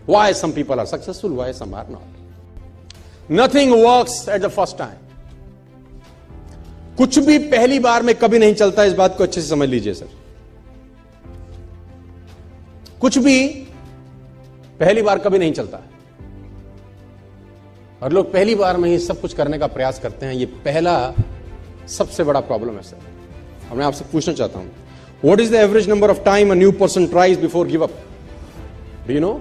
Why some people are successful, why some are not. Nothing works at the first time. कुछ भी पहली बार में कभी नहीं चलता, इस बात को अच्छे से समझ लीजिए सर। कुछ भी पहली बार कभी नहीं चलता है, और लोग पहली बार में ही सब कुछ करने का प्रयास करते हैं। ये पहला सबसे बड़ा प्रॉब्लम है सर। और मैं आपसे पूछना चाहता हूं, what is the average number of time a new person tries before give up? Do you know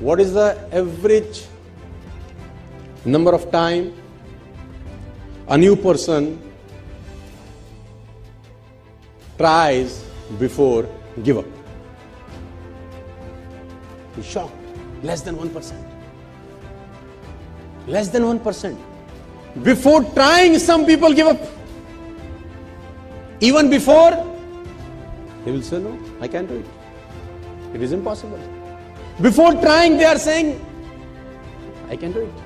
what is the average number of time a new person tries before give up? You're shocked. Less than 1%. Less than 1%. Before trying, some people give up. Even before, they will say, no, I can't do it. It is impossible. Before trying, they are saying, I can do it.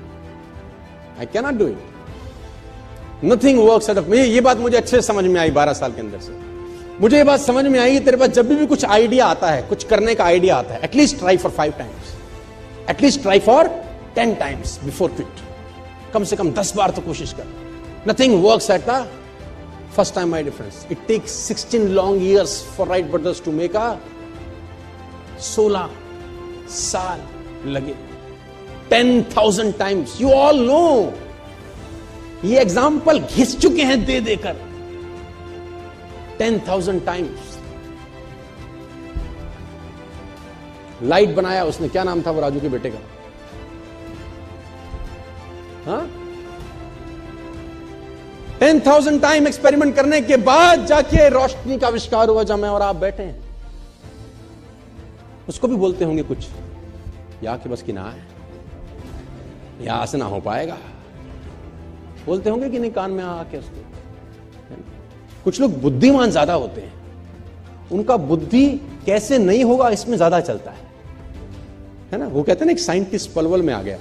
I cannot do it. Nothing works out of me. ये बात मुझे अच्छे से समझ में आई 12 साल के अंदर से। मुझे ये बात समझ में आई, तेरे पास जब भी कुछ आइडिया आता है, कुछ करने का आइडिया आता है, at least try for 5 times, at least try for 10 times before quit. कम से कम 10 बार तो कोशिश कर। Nothing works at the first time, my difference. It takes 16 long years for Wright brothers to make a 16 साल लगे। 10,000 times. You all know. ये example घिस चुके हैं दे देकर 10,000 times. लाइट बनाया उसने, क्या नाम था वो राजू के बेटे का? हाँ, 10,000 टाइम एक्सपेरिमेंट करने के बाद जाके रोशनी का आविष्कार हुआ, जहां मैं और आप बैठे हैं। उसको भी बोलते होंगे कुछ, या कि बस की ना है, यहां से ना हो पाएगा, बोलते होंगे कि नहीं कान में आके उसको। कुछ लोग बुद्धिमान ज्यादा होते हैं, उनका बुद्धि कैसे नहीं होगा इसमें ज्यादा चलता है ना। वो कहते हैं ना, एक साइंटिस्ट पलवल में आ गया,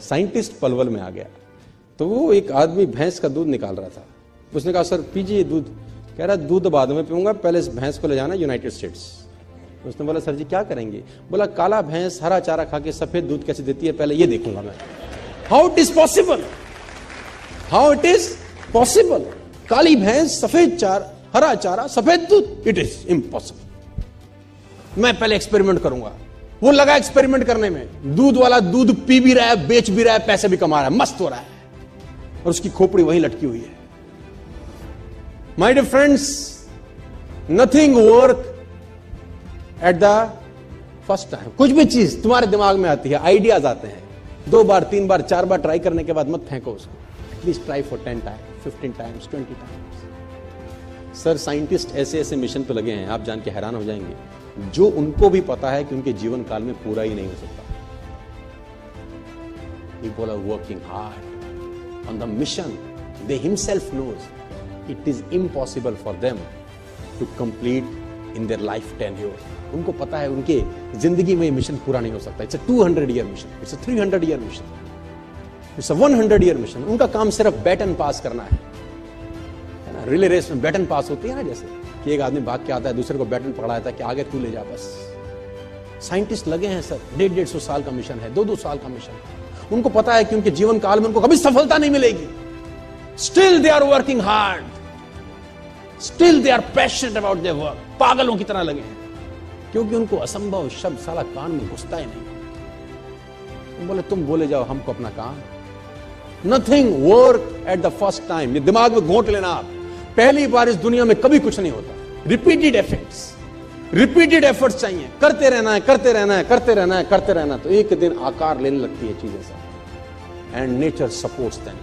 साइंटिस्ट पलवल में आ गया, तो वो एक आदमी भैंस का दूध निकाल रहा था। उसने कहा सर पीजिए दूध। कह रहा दूध बाद में पीऊंगा, पहले इस भैंस को ले जाना यूनाइटेड स्टेट्स। उसने बोला सर जी क्या करेंगे? बोला काला भैंस हरा चारा खा के सफेद दूध कैसे देती है, पहले ये देखूंगा मैं। How it is possible, how it is possible? काली भैंस, सफेद चारा, हरा चारा, सफेद दूध, इट इज इम्पॉसिबल। मैं पहले एक्सपेरिमेंट करूंगा। वो लगा एक्सपेरिमेंट करने में, दूध वाला दूध पी भी रहा है, बेच भी रहा है, पैसे भी कमा रहा है, मस्त हो रहा है, और उसकी खोपड़ी वहीं लटकी हुई है। My dear friends, nothing work at the first time. कुछ भी चीज तुम्हारे दिमाग में आती है, आइडियाज आते हैं, 2 बार 3 बार 4 बार ट्राई करने के बाद मत फेंको उसको। At least try for 10 times, 15 times, 20 times। Sir scientist ऐसे ऐसे मिशन पे लगे हैं, आप जान के हैरान हो जाएंगे, जो उनको भी पता है कि उनके जीवन काल में पूरा ही नहीं हो सकता। People are working hard on the mission. They himself knows it is impossible for them to complete in their life tenure. उनको पता है उनके जिंदगी में मिशन पूरा नहीं हो सकता। It's a 200-year mission, it's a 300-year mission, it's a 100-year mission. उनका काम सिर्फ बैटन पास करना है ना। रिले रेस में बैटन पास होती है ना, जैसे कि एक आदमी भाग के आता है, दूसरे को बैटन पकड़ाता है कि आगे तू ले जा बस। साइंटिस्ट लगे हैं सर, 150-150 साल का मिशन है, 2-2 साल का मिशन है। उनको पता है कि उनके जीवन काल में उनको कभी सफलता नहीं मिलेगी। Still they are working hard, still they are passionate about their work. पागलों की तरह लगे हैं, क्योंकि उनको असंभव शब्द साला कान में घुसता ही नहीं। तुम बोले तुम बोले जाओ, हमको अपना काम। Nothing work at the first time. ये दिमाग में घोंट लेना आप, पहली बार इस दुनिया में कभी कुछ नहीं होता। रिपीटेड एफर्ट्स, रिपीटेड एफर्ट्स चाहिए, करते रहना है, करते रहना है, करते रहना है, करते रहना, तो एक दिन आकार लेने लगती है चीजें सब। And nature supports them.